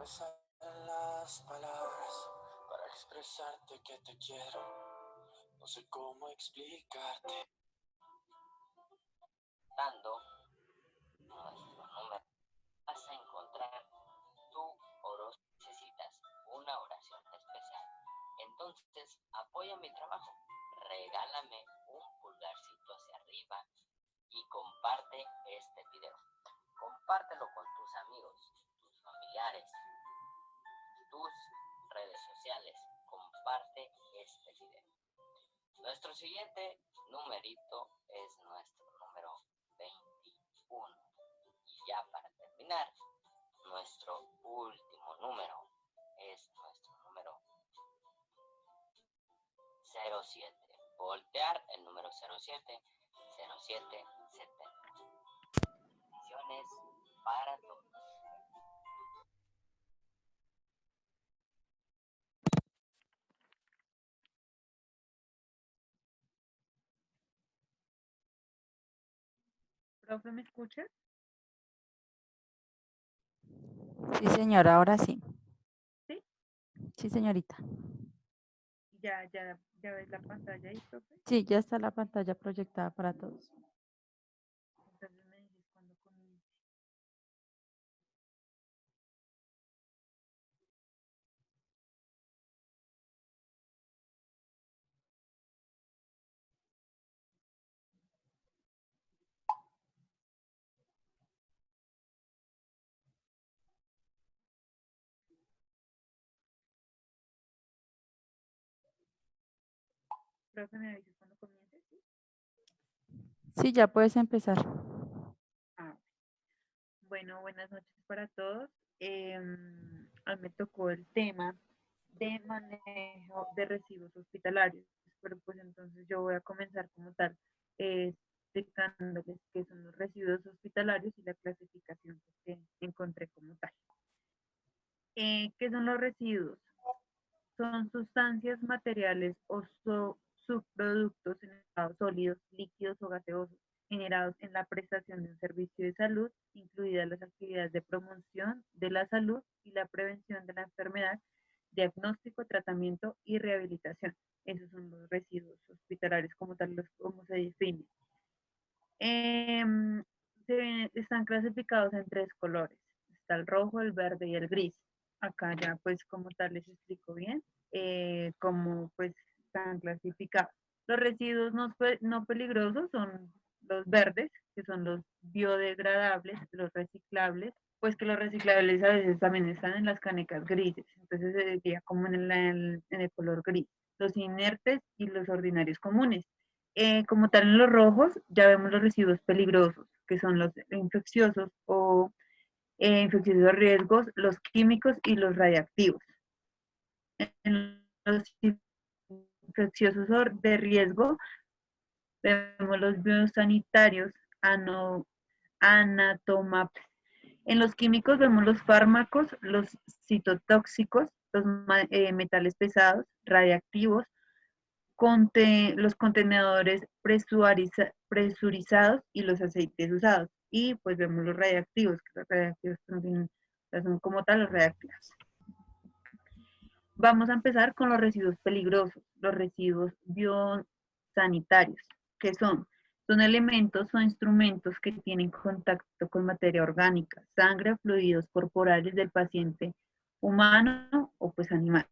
me salen las palabras para expresarte que te quiero. No sé cómo explicarte. Dando nuestro número vas a encontrar tu oración. Necesitas una oración especial. Entonces, apoya mi trabajo. Regálame un pulgarcito hacia arriba y comparte este video. Compártelo con tus amigos, tus familiares, tus redes sociales. Comparte este video. Nuestro siguiente numerito es nuestro número 21. Y ya para terminar, nuestro último número es nuestro número 07. Voltear el número 07, 0770. Bendiciones para todos. Profe, ¿me escucha? Sí, señora, ahora sí. ¿Sí? Sí, señorita. Ya ves la pantalla ahí, profe. Sí, ya está la pantalla proyectada para todos. Entonces me dices cuando comience. Profe, me dices cuando comience, ¿sí? Sí, ya puedes empezar. Ah, bueno, buenas noches para todos. A mí me tocó el tema de manejo de residuos hospitalarios, pero pues entonces yo voy a comenzar como tal, explicándoles qué son los residuos hospitalarios y la clasificación que encontré como tal. ¿Qué son los residuos? Son sustancias materiales o subproductos en estados sólidos, líquidos o gaseosos generados en la prestación de un servicio de salud, incluidas las actividades de promoción de la salud y la prevención de la enfermedad, diagnóstico, tratamiento y rehabilitación. Esos son los residuos hospitalarios como tal, como se define. Están clasificados en 3 colores. Está el rojo, el verde y el gris. Acá ya pues como tal les explico bien cómo pues están clasificados. Los residuos no peligrosos son los verdes, que son los biodegradables, los reciclables, pues que los reciclables a veces también están en las canecas grises, entonces se diría como en el color gris. Los inertes y los ordinarios comunes. Como tal en los rojos ya vemos los residuos peligrosos, que son los infecciosos o infecciosos riesgos, los químicos y los radiactivos. En los infecciosos de riesgo vemos los biosanitarios, anatomaps. En los químicos vemos los fármacos, los citotóxicos, los metales pesados, radiactivos, los contenedores presurizados y los aceites usados. Y pues vemos los radiactivos, que los radiactivos son como tal los radiactivos. Vamos a empezar con los residuos peligrosos, los residuos biosanitarios, que son elementos o instrumentos que tienen contacto con materia orgánica, sangre, fluidos corporales del paciente humano o pues animales.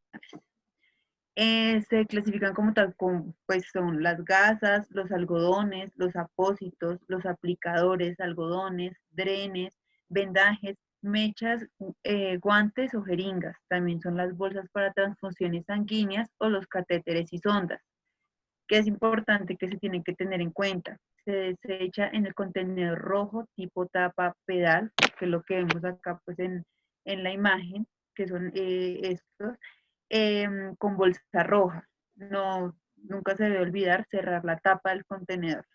Se clasifican como tal, pues son las gasas, los algodones, los apósitos, los aplicadores, algodones, drenes, vendajes, mechas, guantes o jeringas. También son las bolsas para transfusiones sanguíneas o los catéteres y sondas, que es importante que se tienen que tener en cuenta. Se desecha en el contenedor rojo tipo tapa pedal, que es lo que vemos acá pues en la imagen, que son estos, con bolsa roja. No, nunca se debe olvidar cerrar la tapa del contenedor.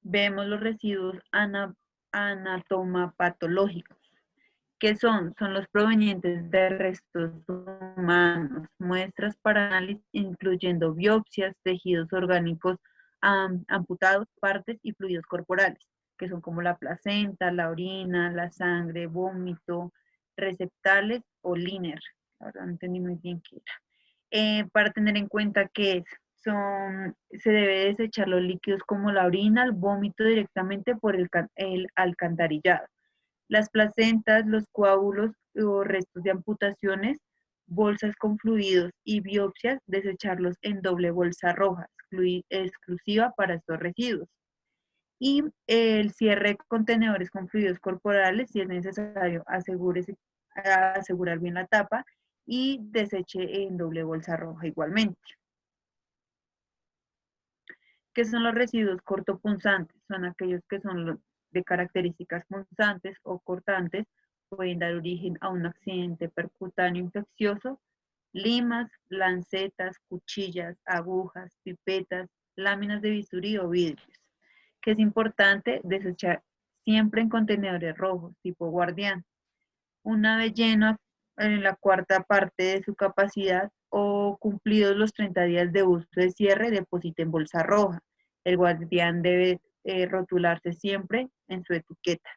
Vemos los residuos anatomopatológicos. ¿Qué son? Son los provenientes de restos humanos, muestras para análisis, incluyendo biopsias, tejidos orgánicos amputados, partes y fluidos corporales. que son como la placenta, la orina, la sangre, vómito, receptales o liner. Ahora no entendí muy bien qué era. Para tener en cuenta que se debe desechar los líquidos como la orina, el vómito directamente por el alcantarillado. Las placentas, los coágulos o restos de amputaciones, bolsas con fluidos y biopsias, desecharlos en doble bolsa roja, exclusiva para estos residuos. Y el cierre de contenedores con fluidos corporales, si es necesario, asegurar bien la tapa y deseche en doble bolsa roja igualmente. ¿Qué son los residuos cortopunzantes? Son aquellos que son de características punzantes o cortantes, pueden dar origen a un accidente percutáneo infeccioso, limas, lancetas, cuchillas, agujas, pipetas, láminas de bisturí o vidrios. Que es importante desechar siempre en contenedores rojos, tipo guardián. Una vez lleno en la cuarta parte de su capacidad o cumplidos los 30 días de uso de cierre, deposite en bolsa roja. El guardián debe rotularse siempre en su etiqueta.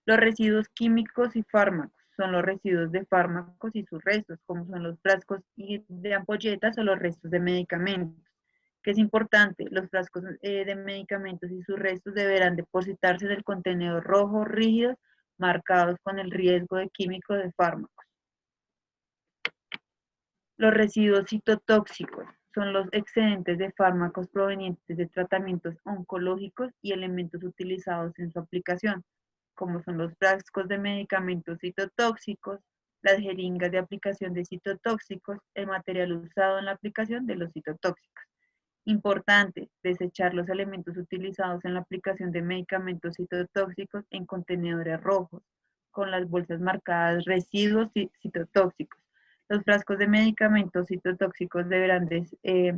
Los residuos químicos y fármacos son los residuos de fármacos y sus restos, como son los frascos de ampolletas o los restos de medicamentos. Que es importante, los frascos de medicamentos y sus restos deberán depositarse en el contenedor rojo rígido marcados con el riesgo de químico de fármacos. Los residuos citotóxicos son los excedentes de fármacos provenientes de tratamientos oncológicos y elementos utilizados en su aplicación, como son los frascos de medicamentos citotóxicos, las jeringas de aplicación de citotóxicos, el material usado en la aplicación de los citotóxicos. Importante, desechar los elementos utilizados en la aplicación de medicamentos citotóxicos en contenedores rojos, con las bolsas marcadas residuos citotóxicos. Los frascos de medicamentos citotóxicos deberán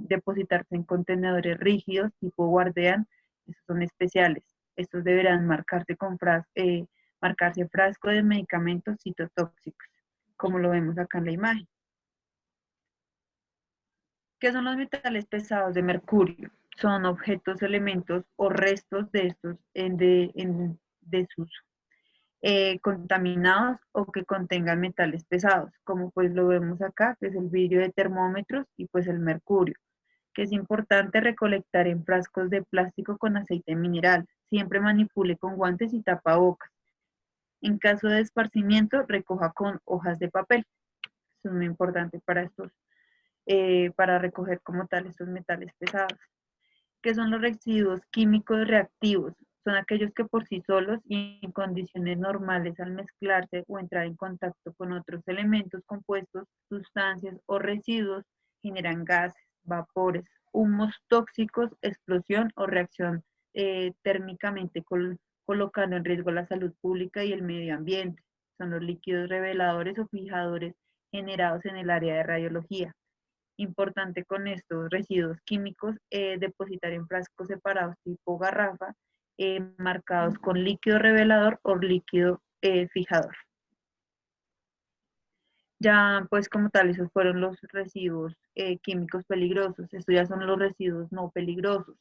depositarse en contenedores rígidos tipo guardián, estos son especiales. Estos deberán marcarse frasco de medicamentos citotóxicos, como lo vemos acá en la imagen. ¿Qué son los metales pesados de mercurio? Son objetos, elementos o restos de estos en desuso, contaminados o que contengan metales pesados, como pues lo vemos acá, que es el vidrio de termómetros y pues el mercurio, que es importante recolectar en frascos de plástico con aceite mineral. Siempre manipule con guantes y tapabocas. En caso de esparcimiento, recoja con hojas de papel. Eso es muy importante para recoger como tal estos metales pesados. ¿Qué son los residuos químicos reactivos? Son aquellos que por sí solos y en condiciones normales al mezclarse o entrar en contacto con otros elementos compuestos, sustancias o residuos generan gases, vapores, humos tóxicos, explosión o reacción térmicamente colocando en riesgo la salud pública y el medio ambiente. Son los líquidos reveladores o fijadores generados en el área de radiología. Importante con estos residuos químicos, depositar en frascos separados tipo garrafa, marcados con líquido revelador o líquido fijador. Ya pues como tal, esos fueron los residuos químicos peligrosos. Estos ya son los residuos no peligrosos.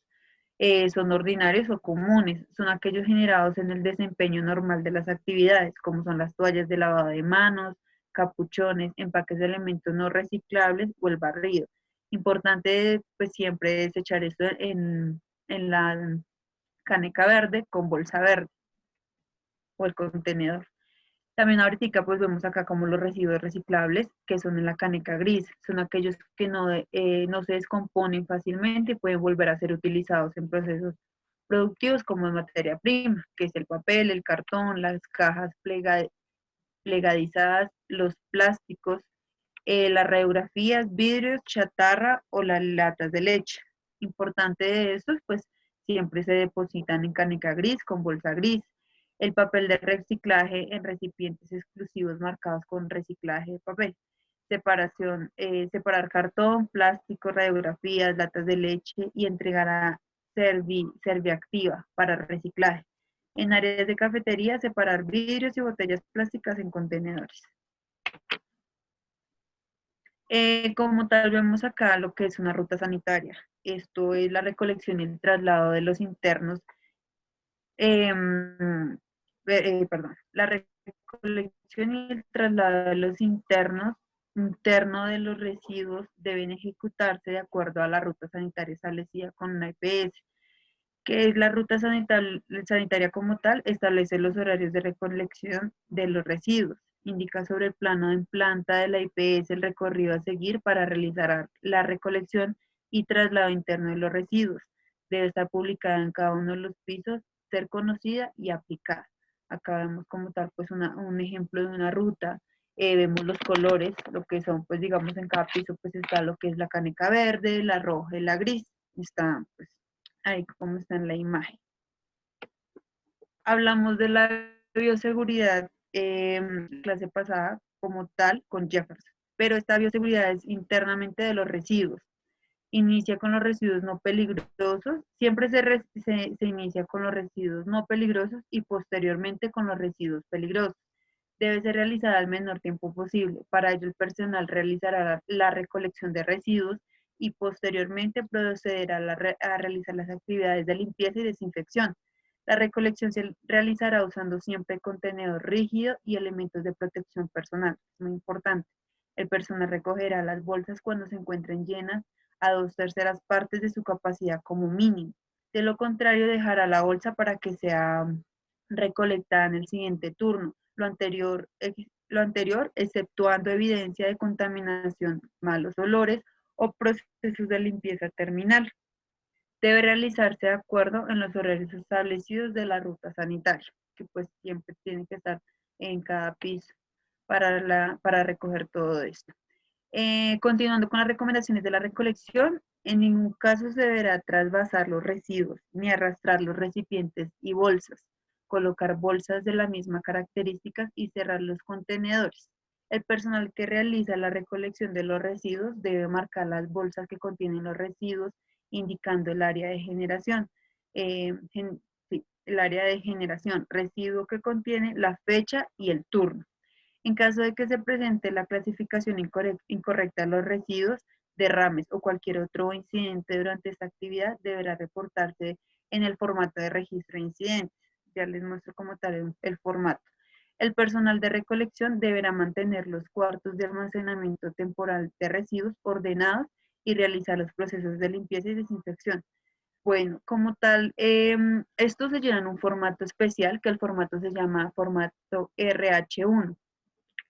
Son ordinarios o comunes. Son aquellos generados en el desempeño normal de las actividades, como son las toallas de lavado de manos, capuchones, empaques de elementos no reciclables o el barrido. Importante pues siempre desechar esto en la caneca verde con bolsa verde o el contenedor. También ahorita pues vemos acá como los residuos reciclables que son en la caneca gris. Son aquellos que no se descomponen fácilmente y pueden volver a ser utilizados en procesos productivos como en materia prima, que es el papel, el cartón, las cajas plegadizadas, los plásticos, las radiografías, vidrios, chatarra o las latas de leche. Importante de estos, pues siempre se depositan en caneca gris con bolsa gris. El papel de reciclaje en recipientes exclusivos marcados con reciclaje de papel. Separar cartón, plástico, radiografías, latas de leche y entregar a Serviactiva para reciclaje. En áreas de cafetería, separar vidrios y botellas plásticas en contenedores. Como tal vemos acá lo que es una ruta sanitaria. Esto es la recolección y el traslado de los internos, la recolección y el traslado de los interno de los residuos deben ejecutarse de acuerdo a la ruta sanitaria establecida con una IPS, que es la ruta sanitaria como tal, establece los horarios de recolección de los residuos, indica sobre el plano en planta de la IPS el recorrido a seguir para realizar la recolección y traslado interno de los residuos. Debe estar publicada en cada uno de los pisos, ser conocida y aplicada. Acá vemos como tal pues un ejemplo de una ruta, vemos los colores, lo que son pues digamos en cada piso pues está lo que es la caneca verde, la roja y la gris, está pues ahí como está en la imagen. Hablamos de la bioseguridad clase pasada como tal con Jefferson, pero esta bioseguridad es internamente de los residuos. Inicia con los residuos no peligrosos, siempre se inicia con los residuos no peligrosos y posteriormente con los residuos peligrosos. Debe ser realizada al menor tiempo posible. Para ello, el personal realizará la recolección de residuos y posteriormente procederá a realizar las actividades de limpieza y desinfección. La recolección se realizará usando siempre contenedor rígido y elementos de protección personal. Es muy importante. El personal recogerá las bolsas cuando se encuentren llenas a 2/3 partes de su capacidad como mínimo. De lo contrario, dejará la bolsa para que sea recolectada en el siguiente turno. Lo anterior, exceptuando evidencia de contaminación, malos olores o procesos de limpieza terminal. Debe realizarse de acuerdo en los horarios establecidos de la ruta sanitaria, que pues siempre tiene que estar en cada piso para recoger todo esto. Continuando con las recomendaciones de la recolección, en ningún caso se deberá trasvasar los residuos ni arrastrar los recipientes y bolsas, colocar bolsas de la misma características y cerrar los contenedores. El personal que realiza la recolección de los residuos debe marcar las bolsas que contienen los residuos, indicando el área de generación. Sí, el área de generación, residuo que contiene la fecha y el turno. En caso de que se presente la clasificación incorrecta de los residuos, derrames o cualquier otro incidente durante esta actividad, deberá reportarse en el formato de registro de incidentes. Ya les muestro como tal el formato. El personal de recolección deberá mantener los cuartos de almacenamiento temporal de residuos ordenados y realizar los procesos de limpieza y desinfección. Bueno, como tal, esto se llena en un formato especial, que el formato se llama formato RH1.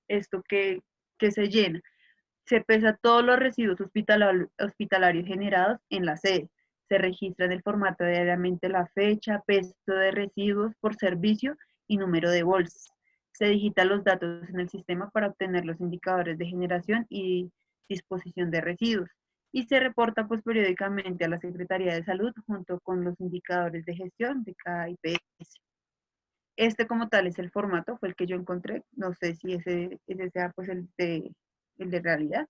Esto que se llena. Se pesa todos los residuos hospitalarios generados en la sede. Se registra en el formato diariamente la fecha, peso de residuos por servicio y número de bolsas. Se digitan los datos en el sistema para obtener los indicadores de generación y disposición de residuos. Y se reporta pues periódicamente a la Secretaría de Salud junto con los indicadores de gestión de cada IPS. Este como tal es el formato, fue el que yo encontré. No sé si ese sea pues el de realidad,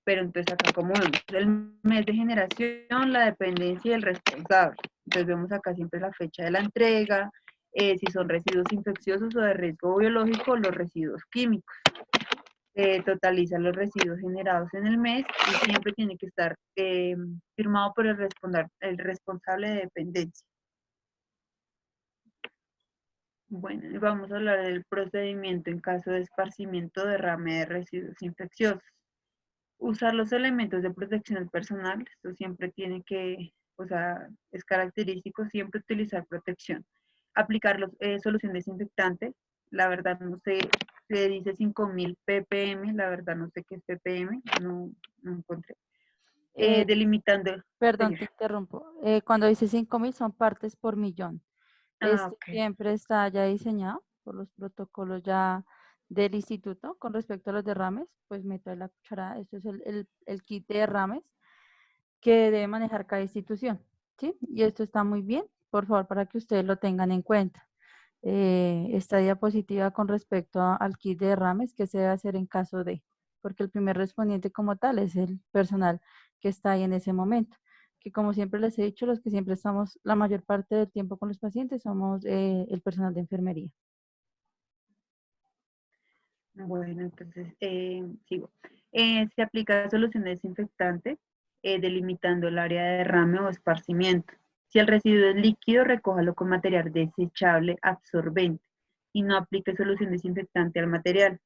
pero entonces acá como vemos, el mes de generación, la dependencia y el responsable. Entonces vemos acá siempre la fecha de la entrega, si son residuos infecciosos o de riesgo biológico, los residuos químicos. Totaliza los residuos generados en el mes y siempre tiene que estar firmado por el responsable de dependencia. Bueno, y vamos a hablar del procedimiento en caso de esparcimiento o derrame de residuos infecciosos. Usar los elementos de protección personal, esto siempre tiene que, o sea, es característico siempre utilizar protección. Aplicar solución desinfectante, la verdad no sé, se dice 5000 ppm, la verdad no sé qué es ppm, no encontré. Eh, Delimitando, Perdón, te señora. interrumpo. Cuando dice 5.000 son partes por millón. Ah, Esto ok. siempre está ya diseñado por los protocolos ya del instituto con respecto a los derrames. Pues me trae la cuchara. Esto es el kit de derrames que debe manejar cada institución, ¿sí? Y esto está muy bien, por favor, para que ustedes lo tengan en cuenta. Esta diapositiva con respecto al kit de derrames, que se debe hacer en caso de, porque el primer respondiente como tal es el personal que está ahí en ese momento, que como siempre les he dicho, los que siempre estamos la mayor parte del tiempo con los pacientes somos el personal de enfermería. Bueno, entonces sigo. Se aplica solución desinfectante delimitando el área de derrame o esparcimiento. Si el residuo es líquido, recójalo con material desechable absorbente y no aplique solución desinfectante al material.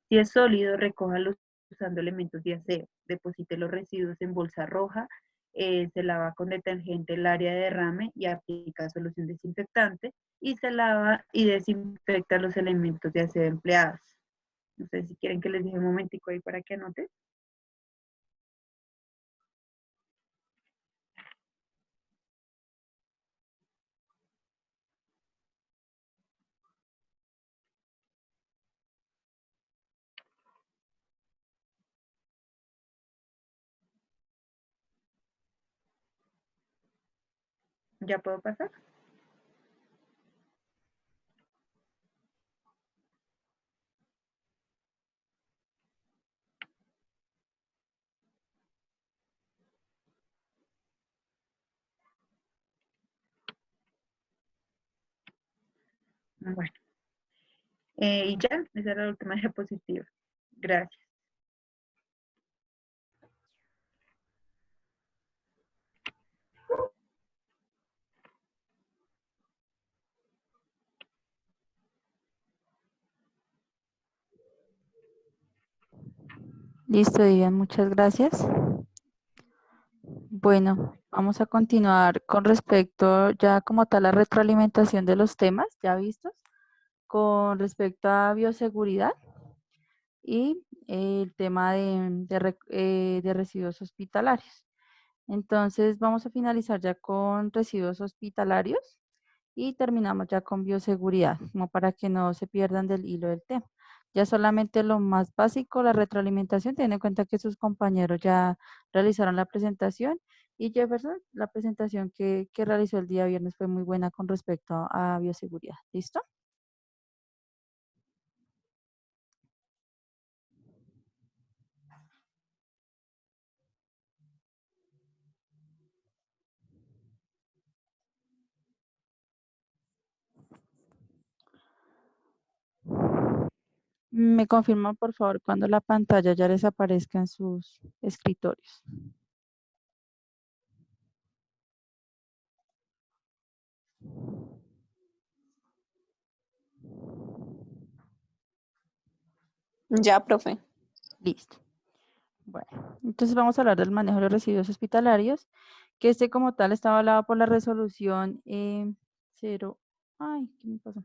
Si es sólido, recójalo usando elementos de aseo. Deposite los residuos en bolsa roja, se lava con detergente el área de derrame y aplica solución desinfectante y se lava y desinfecta los elementos de aseo empleados. No sé si quieren que les deje un momentico ahí para que anoten. ¿Ya puedo pasar? Bueno, y ya, esa era la última diapositiva. Gracias. Listo, Vivian, muchas gracias. Bueno, vamos a continuar con respecto ya como tal la retroalimentación de los temas ya vistos, con respecto a bioseguridad y el tema de residuos hospitalarios. Entonces vamos a finalizar ya con residuos hospitalarios y terminamos ya con bioseguridad, como para que no se pierdan del hilo del tema. Ya solamente lo más básico, la retroalimentación, teniendo en cuenta que sus compañeros ya realizaron la presentación y Jefferson, la presentación que realizó el día viernes fue muy buena con respecto a bioseguridad. ¿Listo? Me confirman, por favor, cuando la pantalla ya les aparezca en sus escritorios. Ya, profe. Listo. Bueno, entonces vamos a hablar del manejo de los residuos hospitalarios, que este como tal estaba hablado por la resolución 0, ay, ¿qué me pasó?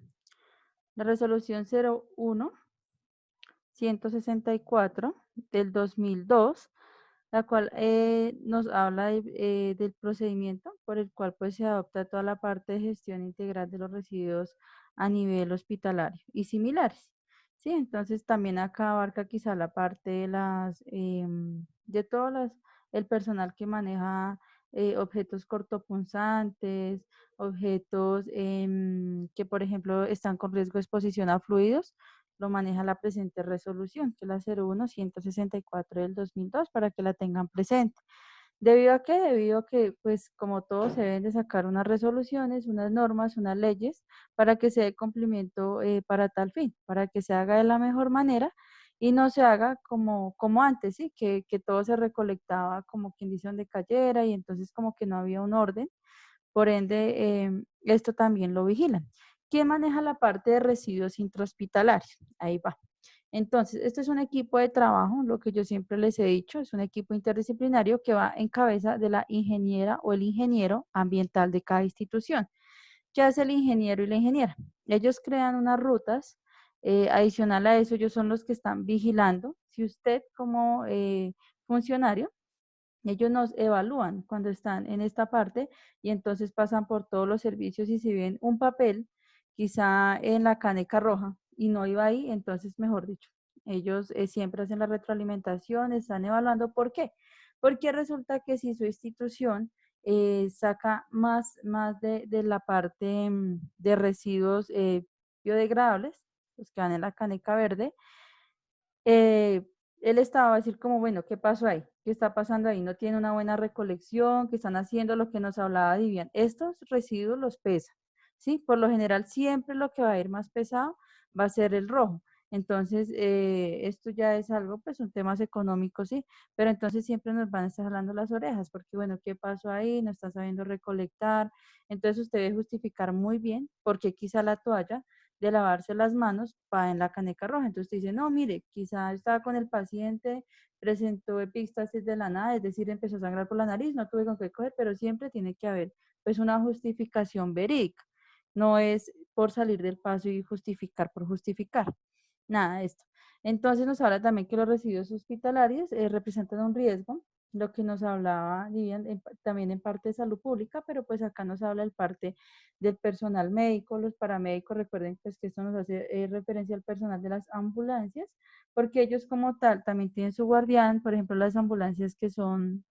La resolución 01-164 del 2002, la cual nos habla del procedimiento por el cual pues se adopta toda la parte de gestión integral de los residuos a nivel hospitalario y similares. Sí, entonces también acá abarca quizá la parte de de el personal que maneja objetos cortopunzantes, objetos que por ejemplo están con riesgo de exposición a fluidos, lo maneja la presente resolución, que es la 01-164 del 2002, para que la tengan presente. ¿Debido a qué? Debido a que, pues, como todos se deben de sacar unas resoluciones, unas normas, unas leyes, para que se dé cumplimiento para tal fin, para que se haga de la mejor manera y no se haga como antes, ¿sí? Que todo se recolectaba como quien dice donde cayera y entonces como que no había un orden. Por ende, esto también lo vigilan. ¿Quién maneja la parte de residuos intrahospitalarios? Ahí va. Entonces, este es un equipo de trabajo, lo que yo siempre les he dicho, es un equipo interdisciplinario que va en cabeza de la ingeniera o el ingeniero ambiental de cada institución. ¿Qué hace el ingeniero y la ingeniera? Ellos crean unas rutas, adicional a eso, ellos son los que están vigilando. Si usted como funcionario ellos nos evalúan cuando están en esta parte y entonces pasan por todos los servicios y si ven un papel, quizá en la caneca roja y no iba ahí, entonces mejor dicho, ellos siempre hacen la retroalimentación, están evaluando. ¿Por qué? Porque resulta que si su institución saca más de la parte de residuos biodegradables, los que van en la caneca verde, eh, él estaba a decir como, bueno, ¿qué pasó ahí? ¿Qué está pasando ahí? No tiene una buena recolección, que están haciendo lo que nos hablaba Vivian. Estos residuos los pesan, ¿sí? Por lo general siempre lo que va a ir más pesado va a ser el rojo. Entonces, esto ya es algo, pues son temas económicos, sí, pero entonces siempre nos van a estar jalando las orejas, porque bueno, ¿qué pasó ahí? No está sabiendo recolectar. Entonces usted debe justificar muy bien por qué quizá la toalla de lavarse las manos va en la caneca roja. Entonces usted dice, no, mire, quizá estaba con el paciente, presentó epistasis de la nada, es decir, empezó a sangrar por la nariz, no tuve con qué coger, pero siempre tiene que haber pues una justificación verídica. No es por salir del paso y justificar por justificar. Nada de esto. Entonces nos habla también que los residuos hospitalarios representan un riesgo, lo que nos hablaba Vivian, también en parte de salud pública, pero pues acá nos habla el parte del personal médico, los paramédicos, recuerden pues que esto nos hace referencia al personal de las ambulancias, porque ellos como tal también tienen su guardián, por ejemplo las ambulancias que son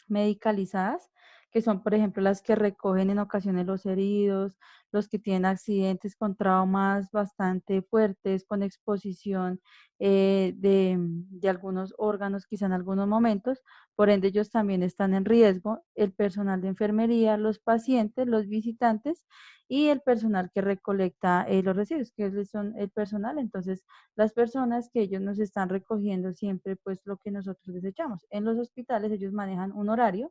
medicalizadas, que son, por ejemplo, las que recogen en ocasiones los heridos, los que tienen accidentes con traumas bastante fuertes, con exposición de algunos órganos, quizá en algunos momentos, por ende ellos también están en riesgo, el personal de enfermería, los pacientes, los visitantes y el personal que recolecta los residuos, que son el personal, entonces las personas que ellos nos están recogiendo siempre pues lo que nosotros desechamos. En los hospitales ellos manejan un horario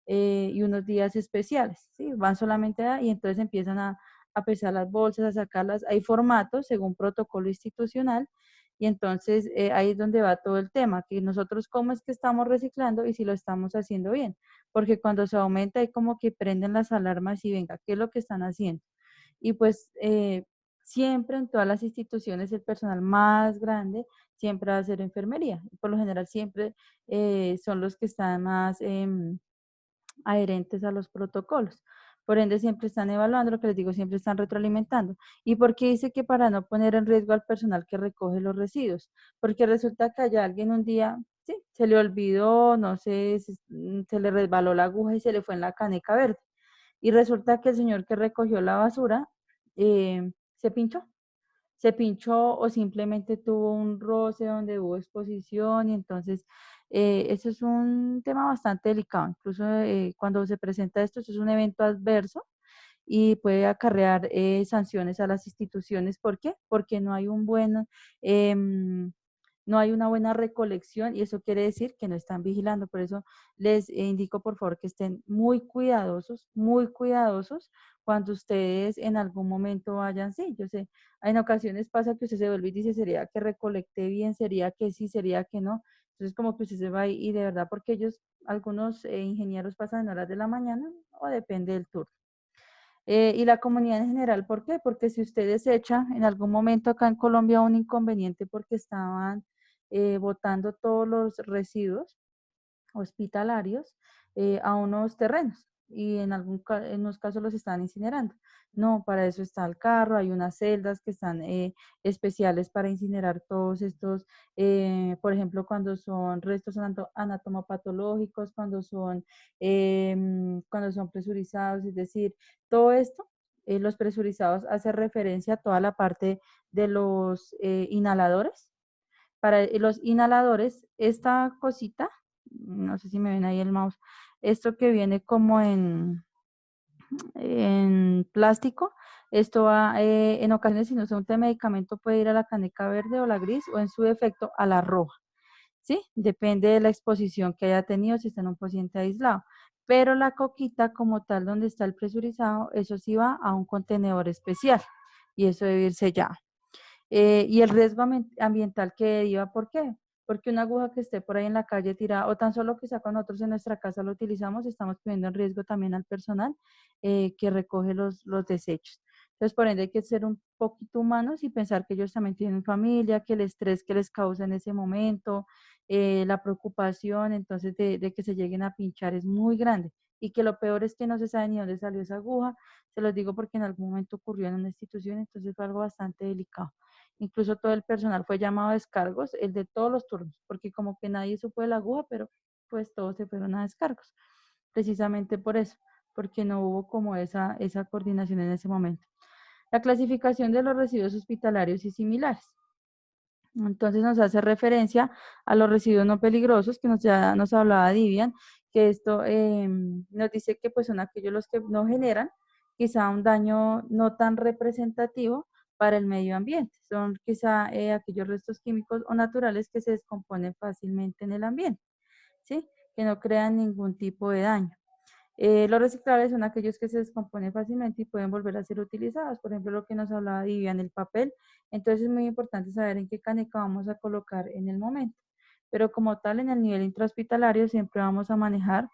y unos días especiales, ¿sí? Van solamente y entonces empiezan a pesar las bolsas, a sacarlas, hay formatos según protocolo institucional y entonces ahí es donde va todo el tema, que nosotros cómo es que estamos reciclando y si lo estamos haciendo bien, porque cuando se aumenta hay como que prenden las alarmas y venga, ¿qué es lo que están haciendo? Y pues siempre en todas las instituciones el personal más grande siempre va a ser enfermería. Por lo general siempre son los que están más adherentes a los protocolos. Por ende, siempre están evaluando, lo que les digo, siempre están retroalimentando. ¿Y por qué dice que para no poner en riesgo al personal que recoge los residuos? Porque resulta que allá alguien un día, sí, se le olvidó, no sé, se le resbaló la aguja y se le fue en la caneca verde. Y resulta que el señor que recogió la basura se pinchó o simplemente tuvo un roce donde hubo exposición y entonces eso es un tema bastante delicado. Incluso cuando se presenta esto es un evento adverso y puede acarrear sanciones a las instituciones. ¿Por qué? Porque no hay un buen no hay una buena recolección y eso quiere decir que no están vigilando. Por eso les indico por favor que estén muy cuidadosos cuando ustedes en algún momento vayan. Sí, yo sé, en ocasiones pasa que usted se vuelve y dice, ¿sería que recolecté bien? ¿Sería que sí? ¿Sería que no? Entonces como que usted se va ahí y de verdad porque ellos, algunos ingenieros pasan en horas de la mañana o depende del turno. Y la comunidad en general, ¿por qué? Porque si usted desecha en algún momento acá en Colombia un inconveniente porque estaban botando todos los residuos hospitalarios a unos terrenos y en unos casos los están incinerando. No, para eso está el carro, hay unas celdas que están especiales para incinerar todos estos, por ejemplo, cuando son restos anatomopatológicos, cuando son presurizados, es decir, todo esto, los presurizados hace referencia a toda la parte de los inhaladores. Para los inhaladores, esta cosita, no sé si me ven ahí el mouse, esto que viene como en plástico, esto va en ocasiones, si no se unta de medicamento, puede ir a la caneca verde o la gris o en su defecto a la roja, ¿sí? Depende de la exposición que haya tenido, si está en un paciente aislado. Pero la coquita como tal, donde está el presurizado, eso sí va a un contenedor especial y eso debe ir sellado. Y el riesgo ambiental que deriva, ¿por qué? Porque una aguja que esté por ahí en la calle tirada o tan solo que sea con nosotros en nuestra casa lo utilizamos, estamos poniendo en riesgo también al personal que recoge los desechos. Entonces, por ende, hay que ser un poquito humanos y pensar que ellos también tienen familia, que el estrés que les causa en ese momento, la preocupación, entonces, de que se lleguen a pinchar es muy grande. Y que lo peor es que no se sabe ni dónde salió esa aguja. Se los digo porque en algún momento ocurrió en una institución, entonces fue algo bastante delicado. Incluso todo el personal fue llamado a descargos, el de todos los turnos, porque como que nadie supo de la aguja, pero pues todos se fueron a descargos, precisamente por eso, porque no hubo como esa coordinación en ese momento. La clasificación de los residuos hospitalarios y similares. Entonces nos hace referencia a los residuos no peligrosos, que ya nos hablaba Divian, que esto nos dice que pues son aquellos los que no generan quizá un daño no tan representativo, para el medio ambiente. Son quizá aquellos restos químicos o naturales que se descomponen fácilmente en el ambiente, ¿sí? Que no crean ningún tipo de daño. Los reciclables son aquellos que se descomponen fácilmente y pueden volver a ser utilizados. Por ejemplo, lo que nos hablaba Vivian, el papel. Entonces es muy importante saber en qué caneca vamos a colocar en el momento. Pero como tal, en el nivel intrahospitalario siempre vamos a manejar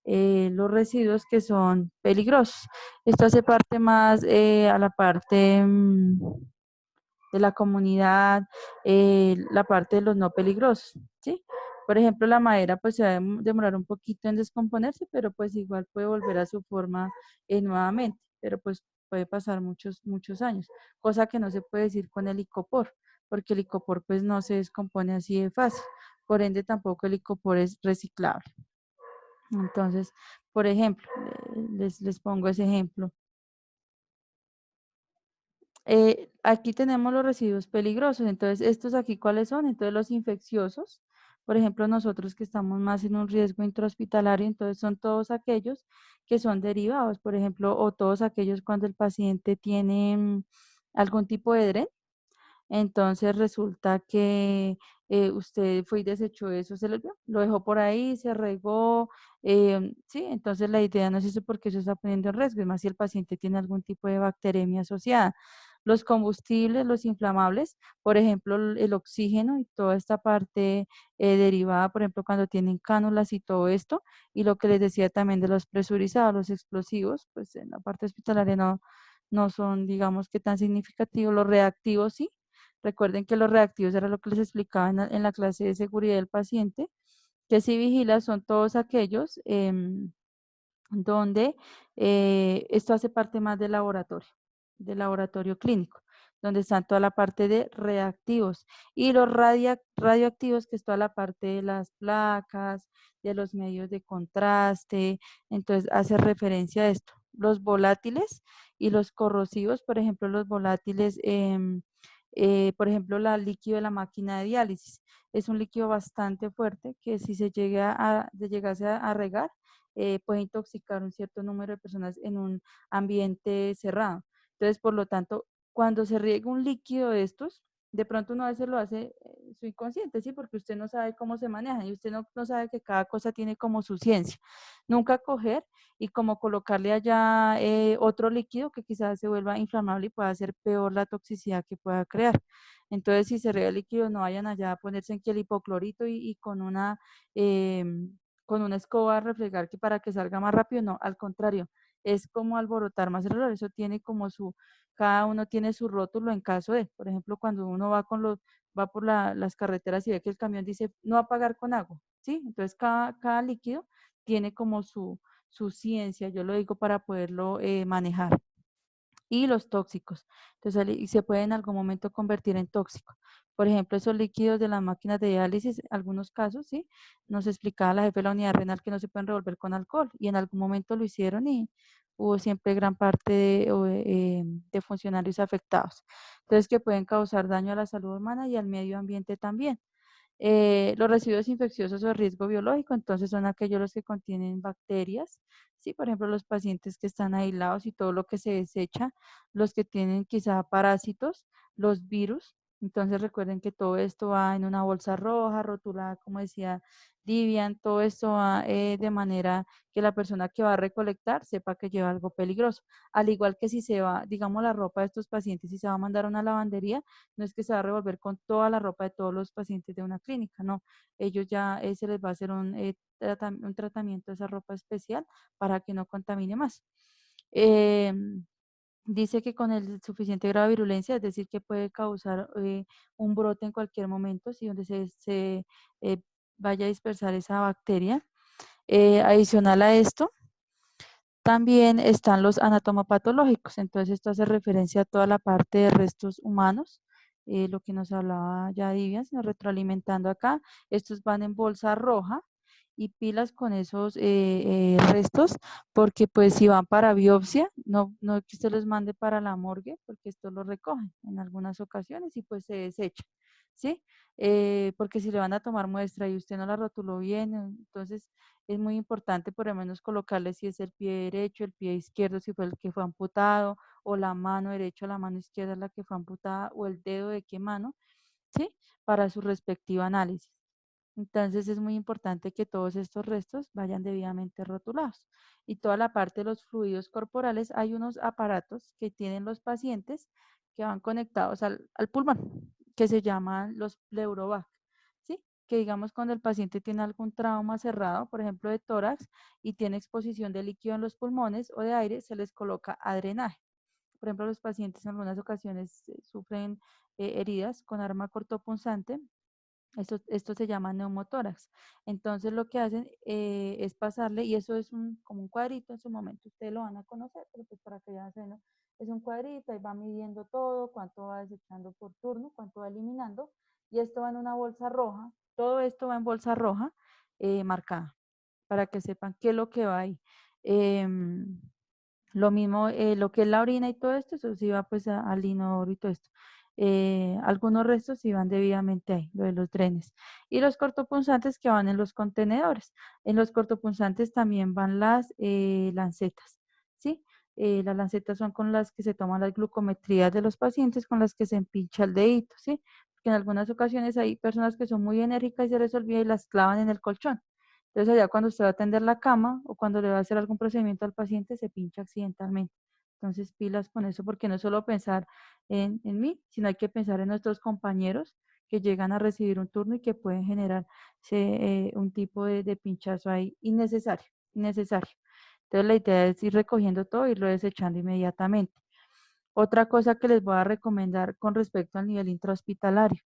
los residuos que son peligrosos. Esto hace parte más a la parte de la comunidad, la parte de los no peligrosos, ¿sí? Por ejemplo, la madera pues se va a demorar un poquito en descomponerse, pero pues igual puede volver a su forma nuevamente, pero pues puede pasar muchos años, cosa que no se puede decir con el icopor, porque el icopor pues no se descompone así de fácil, por ende tampoco el icopor es reciclable. Entonces, por ejemplo, les pongo ese ejemplo. Aquí tenemos los residuos peligrosos, entonces, ¿estos aquí cuáles son? Entonces, los infecciosos, por ejemplo, nosotros que estamos más en un riesgo intrahospitalario, entonces son todos aquellos que son derivados, por ejemplo, o todos aquellos cuando el paciente tiene algún tipo de DRE, entonces resulta que usted fue y desechó eso, se lo olvidó, lo dejó por ahí, se regó, sí, entonces la idea no es eso porque eso está poniendo en riesgo, es más si el paciente tiene algún tipo de bacteremia asociada. Los combustibles, los inflamables, por ejemplo, el oxígeno y toda esta parte derivada, por ejemplo, cuando tienen cánulas y todo esto, y lo que les decía también de los presurizados, los explosivos, pues en la parte hospitalaria no son, digamos que tan significativos, los reactivos sí. Recuerden que los reactivos era lo que les explicaba en la clase de seguridad del paciente, que si vigila son todos aquellos donde esto hace parte más del laboratorio clínico, donde están toda la parte de reactivos y los radioactivos, que es toda la parte de las placas, de los medios de contraste, entonces hace referencia a esto. Los volátiles y los corrosivos, por ejemplo, los volátiles, por ejemplo, el líquido de la máquina de diálisis, es un líquido bastante fuerte que si se llegase a regar, puede intoxicar un cierto número de personas en un ambiente cerrado. Entonces, por lo tanto, cuando se riega un líquido de estos, de pronto uno a veces lo hace su inconsciente, ¿sí? Porque usted no sabe cómo se maneja y usted no sabe que cada cosa tiene como su ciencia. Nunca coger y como colocarle allá otro líquido que quizás se vuelva inflamable y pueda hacer peor la toxicidad que pueda crear. Entonces, si se riega el líquido, no vayan allá a ponerse en que el hipoclorito y con una escoba a refregar que para que salga más rápido, no, al contrario, es como alborotar más el olor, eso tiene como cada uno tiene su rótulo en caso de, por ejemplo, cuando uno va por las carreteras y ve que el camión dice no apagar con agua, ¿sí? Entonces cada líquido tiene como su ciencia, yo lo digo para poderlo manejar. Y los tóxicos. Entonces, y se puede en algún momento convertir en tóxico. Por ejemplo, esos líquidos de las máquinas de diálisis, en algunos casos, ¿sí? Nos explicaba la jefe de la unidad renal que no se pueden revolver con alcohol y en algún momento lo hicieron y hubo siempre gran parte de funcionarios afectados. Entonces, que pueden causar daño a la salud humana y al medio ambiente también. Los residuos infecciosos o de riesgo biológico, entonces son aquellos los que contienen bacterias, ¿sí? Por ejemplo, los pacientes que están aislados y todo lo que se desecha, los que tienen quizá parásitos, los virus. Entonces recuerden que todo esto va en una bolsa roja, rotulada, como decía Divian, todo esto va de manera que la persona que va a recolectar sepa que lleva algo peligroso. Al igual que si se va, digamos, la ropa de estos pacientes, si se va a mandar a una lavandería, no es que se va a revolver con toda la ropa de todos los pacientes de una clínica, no. Ellos ya se les va a hacer un tratamiento de esa ropa especial para que no contamine más. Dice que con el suficiente grado de virulencia, es decir, que puede causar un brote en cualquier momento, si donde se vaya a dispersar esa bacteria. Adicional a esto, también están los anatomopatológicos, entonces esto hace referencia a toda la parte de restos humanos, lo que nos hablaba ya Divian, sino retroalimentando acá. Estos van en bolsa roja y pilas con esos restos, porque pues si van para biopsia, no que usted los mande para la morgue, porque esto lo recogen en algunas ocasiones y pues se desecha. ¿sí? Porque si le van a tomar muestra y usted no la rotuló bien, entonces es muy importante por lo menos colocarle si es el pie derecho, el pie izquierdo, si fue el que fue amputado, o la mano derecha o la mano izquierda la que fue amputada, o el dedo de qué mano, ¿sí? Para su respectivo análisis. Entonces es muy importante que todos estos restos vayan debidamente rotulados. Y toda la parte de los fluidos corporales, hay unos aparatos que tienen los pacientes que van conectados al pulmón, que se llaman los pleurovac, ¿sí? Que digamos cuando el paciente tiene algún trauma cerrado, por ejemplo de tórax, y tiene exposición de líquido en los pulmones o de aire, se les coloca a drenaje. Por ejemplo, los pacientes en algunas ocasiones sufren heridas con arma cortopunzante. Esto se llama neumotórax. Entonces lo que hacen es pasarle, y eso es como un cuadrito en su momento, ustedes lo van a conocer, pero pues para que ya se ¿no? Es un cuadrito, ahí va midiendo todo, cuánto va desechando por turno, cuánto va eliminando, y esto va en una bolsa roja, todo esto va en bolsa roja marcada, para que sepan qué es lo que va ahí. Lo mismo, lo que es la orina y todo esto, eso sí va pues al inodoro y todo esto. Algunos restos sí van debidamente ahí, lo de los drenes. Y los cortopunzantes que van en los contenedores. En los cortopunzantes también van las lancetas, ¿sí? Las lancetas son con las que se toman las glucometrías de los pacientes, con las que se empincha el dedito, ¿sí? Porque en algunas ocasiones hay personas que son muy enérgicas y se les olvida y las clavan en el colchón. Entonces allá cuando usted va a atender la cama o cuando le va a hacer algún procedimiento al paciente se pincha accidentalmente. Entonces pilas con eso porque no es solo pensar en mí, sino hay que pensar en nuestros compañeros que llegan a recibir un turno y que pueden generar un tipo de pinchazo ahí innecesario, innecesario. Entonces la idea es ir recogiendo todo y irlo desechando inmediatamente. Otra cosa que les voy a recomendar con respecto al nivel intrahospitalario.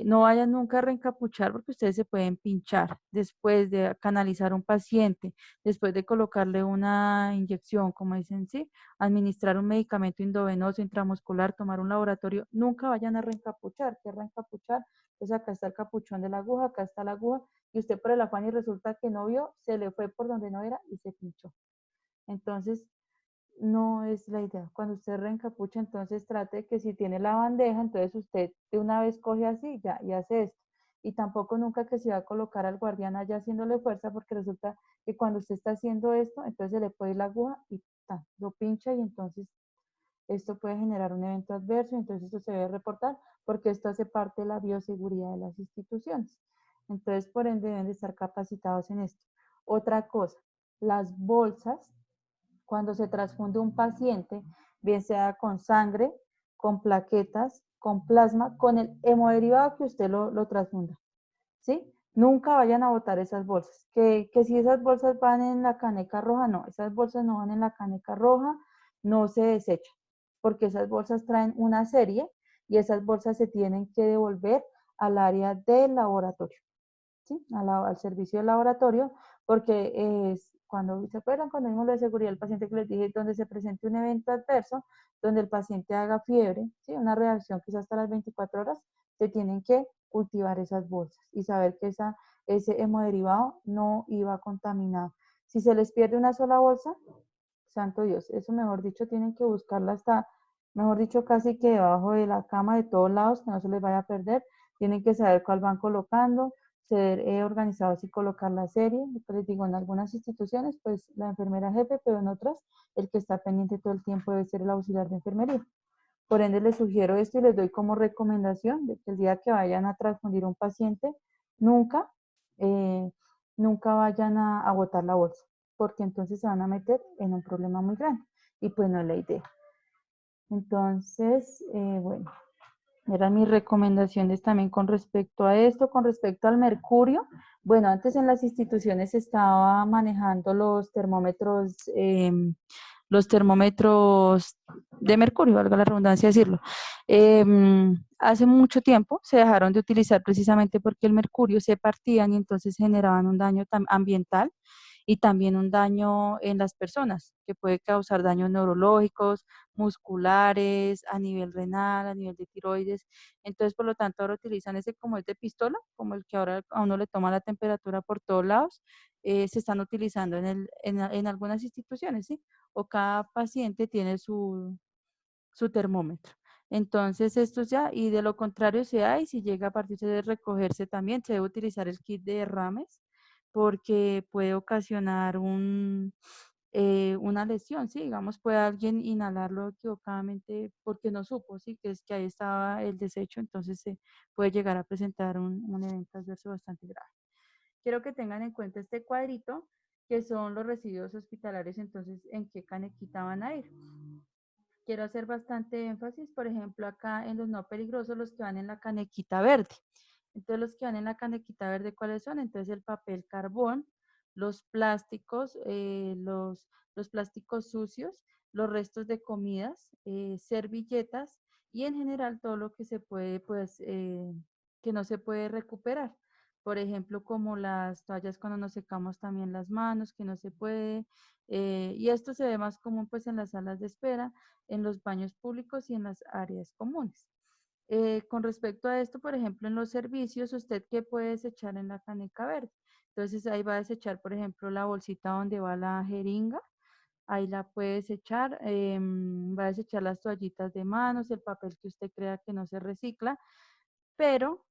No vayan nunca a reencapuchar porque ustedes se pueden pinchar después de canalizar un paciente, después de colocarle una inyección, como dicen, sí, administrar un medicamento endovenoso, intramuscular, tomar un laboratorio. Nunca vayan a reencapuchar. ¿Qué reencapuchar? Pues acá está el capuchón de la aguja, acá está la aguja, y usted por el afán y resulta que no vio, se le fue por donde no era y se pinchó. Entonces, no es la idea. Cuando usted reencapucha, entonces trate que si tiene la bandeja, entonces usted de una vez coge así ya y hace esto. Y tampoco nunca que se va a colocar al guardián allá haciéndole fuerza, porque resulta que cuando usted está haciendo esto, entonces se le puede ir la aguja y lo pincha y entonces esto puede generar un evento adverso y entonces esto se debe reportar porque esto hace parte de la bioseguridad de las instituciones. Entonces, por ende, deben de estar capacitados en esto. Otra cosa, las bolsas cuando se transfunde un paciente, bien sea con sangre, con plaquetas, con plasma, con el hemodiderivado que usted lo transfunda, ¿sí? Nunca vayan a botar esas bolsas. Que si esas bolsas van en la caneca roja, no, esas bolsas no van en la caneca roja, no se desechan, porque esas bolsas traen una serie y esas bolsas se tienen que devolver al área del laboratorio. ¿Sí? Al servicio del laboratorio, porque cuando se acuerdan, cuando vimos lo de seguridad del paciente que les dije, donde se presente un evento adverso, donde el paciente haga fiebre, ¿sí? Una reacción que es hasta las 24 horas, se tienen que cultivar esas bolsas y saber que ese hemodiderivado no iba contaminado. Si se les pierde una sola bolsa, santo Dios, eso mejor dicho, tienen que buscarla hasta, mejor dicho, casi que debajo de la cama, de todos lados, que no se les vaya a perder. Tienen que saber cuál van colocando, ser organizados y colocar la serie. Les digo, en algunas instituciones, pues la enfermera jefe, pero en otras, el que está pendiente todo el tiempo debe ser el auxiliar de enfermería. Por ende, les sugiero esto y les doy como recomendación de que el día que vayan a transfundir un paciente, nunca, eh, nunca vayan a botar la bolsa, porque entonces se van a meter en un problema muy grande y pues no es la idea. Entonces, bueno, eran mis recomendaciones también con respecto a esto, con respecto al mercurio. Bueno, antes en las instituciones se estaba manejando los termómetros de mercurio, valga la redundancia decirlo. Hace mucho tiempo se dejaron de utilizar precisamente porque el mercurio se partían y entonces generaban un daño ambiental y también un daño en las personas, que puede causar daños neurológicos, musculares, a nivel renal, a nivel de tiroides. Entonces, por lo tanto, ahora utilizan ese como es de pistola, como el que ahora a uno le toma la temperatura por todos lados, se están utilizando en algunas instituciones, ¿sí? O cada paciente tiene su termómetro. Entonces, estos ya, y de lo contrario, si hay, si llega a partirse de recogerse también, se debe utilizar el kit de derrames porque puede ocasionar una lesión, ¿sí? Digamos, puede alguien inhalarlo equivocadamente porque no supo, ¿sí? Que es que ahí estaba el desecho, entonces se puede llegar a presentar un evento adverso bastante grave. Quiero que tengan en cuenta este cuadrito, que son los residuos hospitalarios, entonces, ¿en qué canequita van a ir? Quiero hacer bastante énfasis, por ejemplo, acá en los no peligrosos, los que van en la canequita verde. Entonces, los que van en la canequita verde, ¿cuáles son? Entonces, el papel carbón, los plásticos, los plásticos sucios, los restos de comidas, servilletas y en general todo lo que se puede, pues, que no se puede recuperar. Por ejemplo, como las toallas cuando nos secamos también las manos, que no se puede. Y esto se ve más común pues en las salas de espera, en los baños públicos y en las áreas comunes. Con respecto a esto, por ejemplo, en los servicios, ¿usted qué puede desechar en la caneca verde? Entonces ahí va a desechar, por ejemplo, la bolsita donde va la jeringa, ahí la puede desechar, va a desechar las toallitas de manos, el papel que usted crea que no se recicla, pero,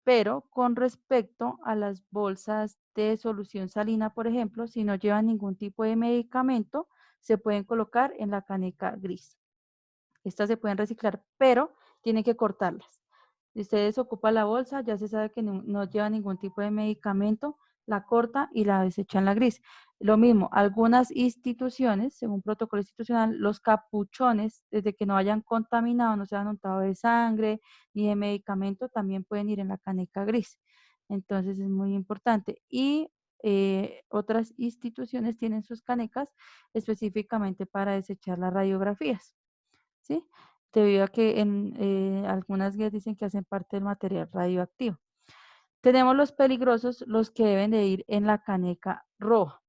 pero con respecto a las bolsas de solución salina, por ejemplo, si no llevan ningún tipo de medicamento, se pueden colocar en la caneca gris. Estas se pueden reciclar, pero tienen que cortarlas. Si ustedes ocupan la bolsa, ya se sabe que no lleva ningún tipo de medicamento, la corta y la desecha en la gris. Lo mismo, algunas instituciones, según protocolo institucional, los capuchones, desde que no hayan contaminado, no se hayan untado de sangre ni de medicamento, también pueden ir en la caneca gris. Entonces es muy importante. Y otras instituciones tienen sus canecas específicamente para desechar las radiografías. ¿Sí? Debido a que en algunas guías dicen que hacen parte del material radioactivo. Tenemos los peligrosos, los que deben de ir en la caneca roja.